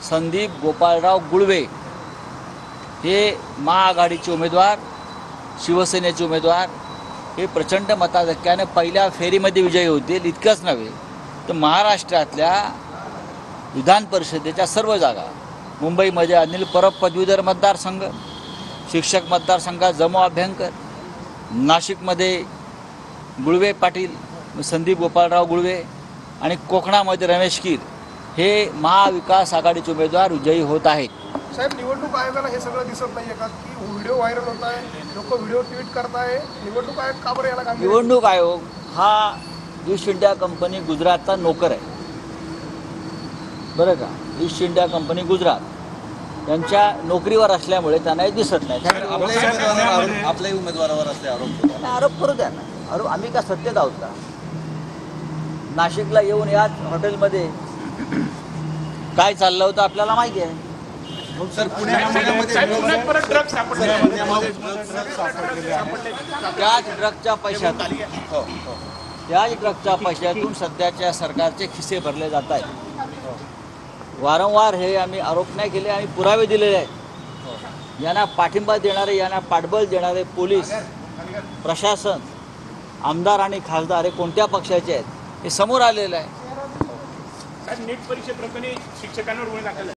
संदीप गोपाळराव गुळवे हे महाआघाडीचे उमेदवार, शिवसेनेचे उमेदवार हे प्रचंड मताधिक्याने पहिल्या फेरीमध्ये विजयी होतील. इतकंच नव्हे तर महाराष्ट्रातल्या विधान परिषदेच्या सर्व जागा, मुंबईमध्ये अनिल परब पदवीधर मतदारसंघ, शिक्षक मतदारसंघात जमो अभ्यंकर, नाशिकमध्ये गुळवे पाटील संदीप गोपाळराव गुळवे आणि कोकणामध्ये रमेश कीर हे महाविकास आघाडीचे उमेदवार विजयी होत आहेत. साहेब, निवडणूक आयोगाला हे सगळं दिसत नाहीये का की व्हिडिओ व्हायरल होत आहे, लोक व्हिडिओ ट्विट करताय? निवडणूक आयोग का बरं याला काम? निवडणूक आयोग हा ईस्ट इंडिया कंपनी गुजरातचा नोकर आहे, बरं का. ईस्ट इंडिया कंपनी गुजरात यांच्या नोकरीवर असल्यामुळे त्यांना हे दिसत नाही. आपल्याही उमेदवारावर असले आरोप करू द्या ना. आरोप आम्ही का सत्तेत आहोत का? नाशिकला येऊन याच हॉटेलमध्ये काय चाललं होतं आपल्याला माहिती आहे. सर, त्याच ड्रगच्या पैशातून सध्याच्या सरकारचे खिसे भरले जात आहेत. वारंवार हे आम्ही आरोप नाही केले, आम्ही पुरावे दिलेले आहेत. यांना पाठिंबा देणारे, यांना पाठबळ देणारे पोलीस प्रशासन, आमदार आणि खासदार हे कोणत्या पक्षाचे आहेत हे समोर आलेलं आहे. नीट परीक्षेप्रकरणी शिक्षकांवर गुन्हे दाखल